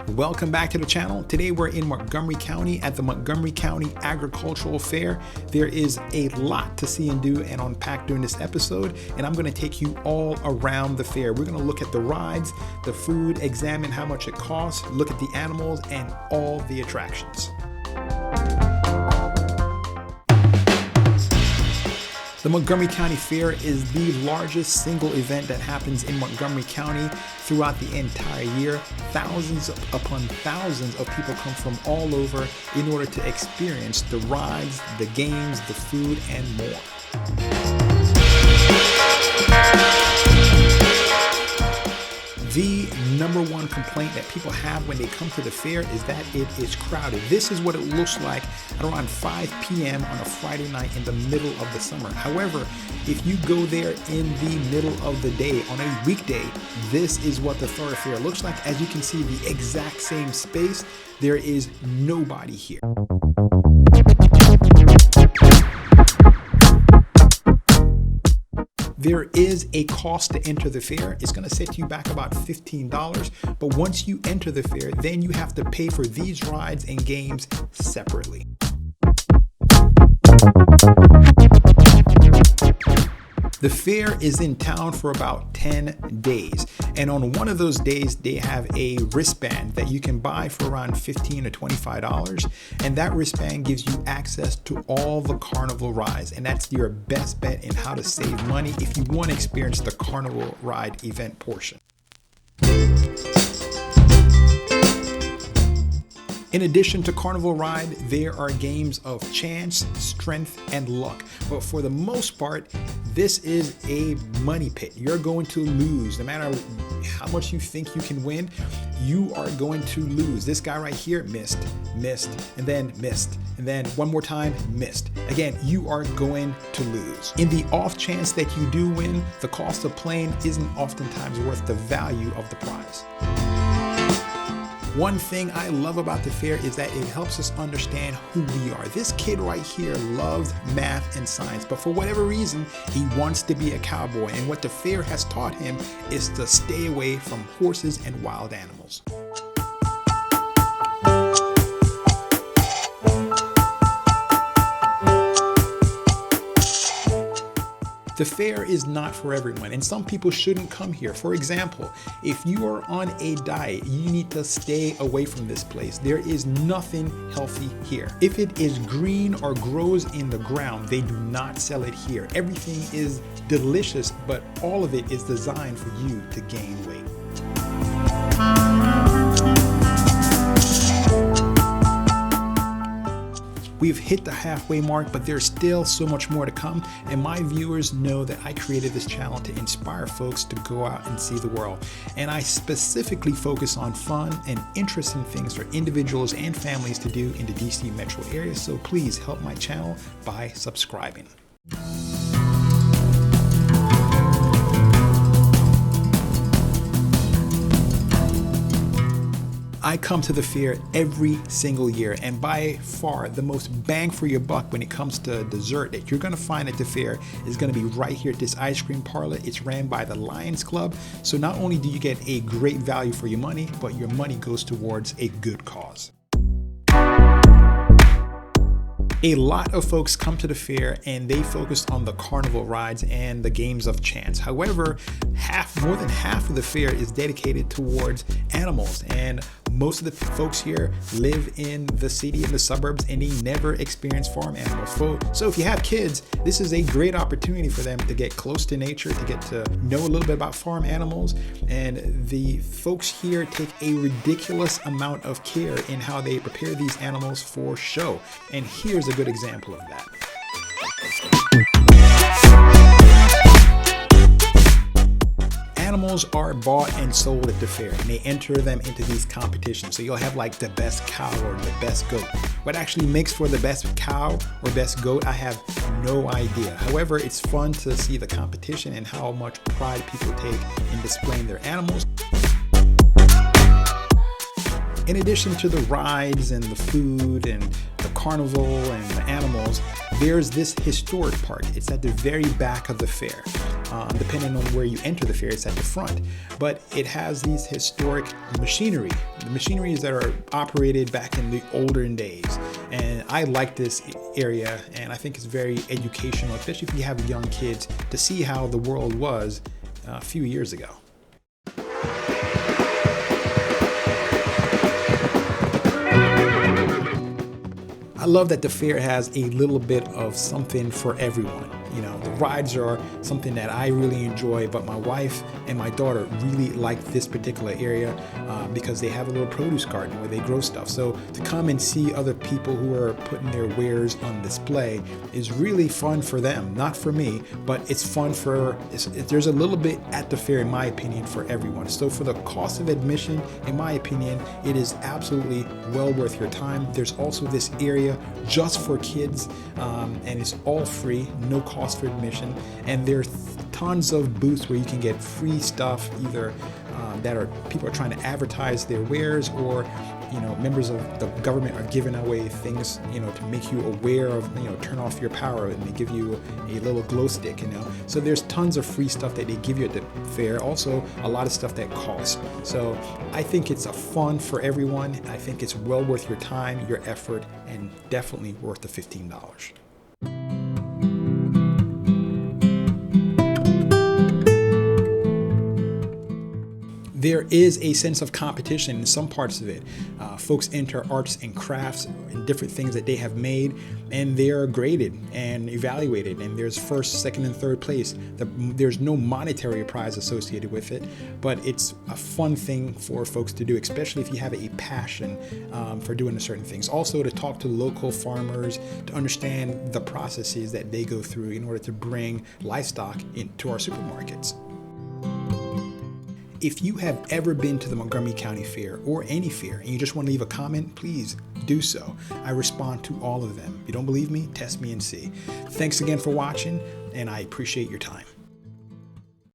Welcome back to the channel. Today we're in Montgomery County at the Montgomery County Agricultural Fair. There is a lot to see and do and unpack during this episode, and I'm going to take you all around the fair. We're going to look at the rides, the food, examine how much it costs, look at the animals, and all the attractions. The Montgomery County Fair is the largest single event that happens in Montgomery County throughout the entire year. Thousands upon thousands of people come from all over in order to experience the rides, the games, the food, and more. The number one complaint that people have when they come to the fair is that it is crowded. This is what it looks like at around 5 p.m. on a Friday night in the middle of the summer. However, if you go there in the middle of the day on a weekday, this is what the thoroughfare looks like. As you can see, the exact same space. There is nobody here. There is a cost to enter the fair. It's going to set you back about $15, but once you enter the fair, then you have to pay for these rides and games separately. The fair is in town for about 10 days, and on one of those days they have a wristband that you can buy for around $15 to $25, and that wristband gives you access to all the carnival rides, and that's your best bet in how to save money if you want to experience the carnival ride event portion. In addition to carnival ride, there are games of chance, strength, and luck. But for the most part, this is a money pit. You're going to lose. No matter how much you think you can win, you are going to lose. This guy right here missed, and then missed, and then one more time, missed. Again, you are going to lose. In the off chance that you do win, the cost of playing isn't oftentimes worth the value of the prize. One thing I love about the fair is that it helps us understand who we are. This kid right here loves math and science, but for whatever reason, he wants to be a cowboy. And what the fair has taught him is to stay away from horses and wild animals. The fair is not for everyone, and some people shouldn't come here. For example, if you are on a diet, you need to stay away from this place. There is nothing healthy here. If it is green or grows in the ground, they do not sell it here. Everything is delicious, but all of it is designed for you to gain weight. We've hit the halfway mark, but there's still so much more to come, and my viewers know that I created this channel to inspire folks to go out and see the world. And I specifically focus on fun and interesting things for individuals and families to do in the DC metro area, so please help my channel by subscribing. I come to the fair every single year, and by far the most bang for your buck when it comes to dessert that you're going to find at the fair is going to be right here at this ice cream parlor. It's ran by the Lions Club, so not only do you get a great value for your money, but your money goes towards a good cause. A lot of folks come to the fair and they focus on the carnival rides and the games of chance. However, more than half of the fair is dedicated towards animals, and most of the folks here live in the city and the suburbs, and they never experience farm animals. So if you have kids, this is a great opportunity for them to get close to nature, to get to know a little bit about farm animals. And the folks here take a ridiculous amount of care in how they prepare these animals for show. And here's a good example of that. Animals are bought and sold at the fair, and they enter them into these competitions. So you'll have like the best cow or the best goat. What actually makes for the best cow or best goat, I have no idea. However, it's fun to see the competition and how much pride people take in displaying their animals. In addition to the rides and the food and the carnival and the animals, there's this historic part. It's at the very back of the fair. depending on where you enter the fair, it's at the front. But it has these historic machinery, the machineries that are operated back in the olden days. And I like this area, and I think it's very educational, especially if you have young kids, to see how the world was a few years ago. I love that the fair has a little bit of something for everyone. You know, the rides are something that I really enjoy, but my wife and my daughter really like this particular area because they have a little produce garden where they grow stuff. So to come and see other people who are putting their wares on display is really fun for them, not for me, but it's fun there's a little bit at the fair, in my opinion, for everyone. So for the cost of admission, in my opinion, it is absolutely well worth your time. There's also this area just for kids, and it's all free, no cost for admission, and there's tons of booths where you can get free stuff, either people are trying to advertise their wares, or members of the government are giving away things to make you aware of, turn off your power, and they give you a little glow stick. So there's tons of free stuff that they give you at the fair, also a lot of stuff that costs. So I think it's a fun for everyone. I think it's well worth your time, your effort, and definitely worth the $15. There is a sense of competition in some parts of it. Folks enter arts and crafts and different things that they have made, and they are graded and evaluated, and there's first, second, and third place. There's no monetary prize associated with it, but it's a fun thing for folks to do, especially if you have a passion for doing certain things. Also, to talk to local farmers, to understand the processes that they go through in order to bring livestock into our supermarkets. If you have ever been to the Montgomery County Fair or any fair and you just want to leave a comment, please do so. I respond to all of them. If you don't believe me, test me and see. Thanks again for watching, and I appreciate your time.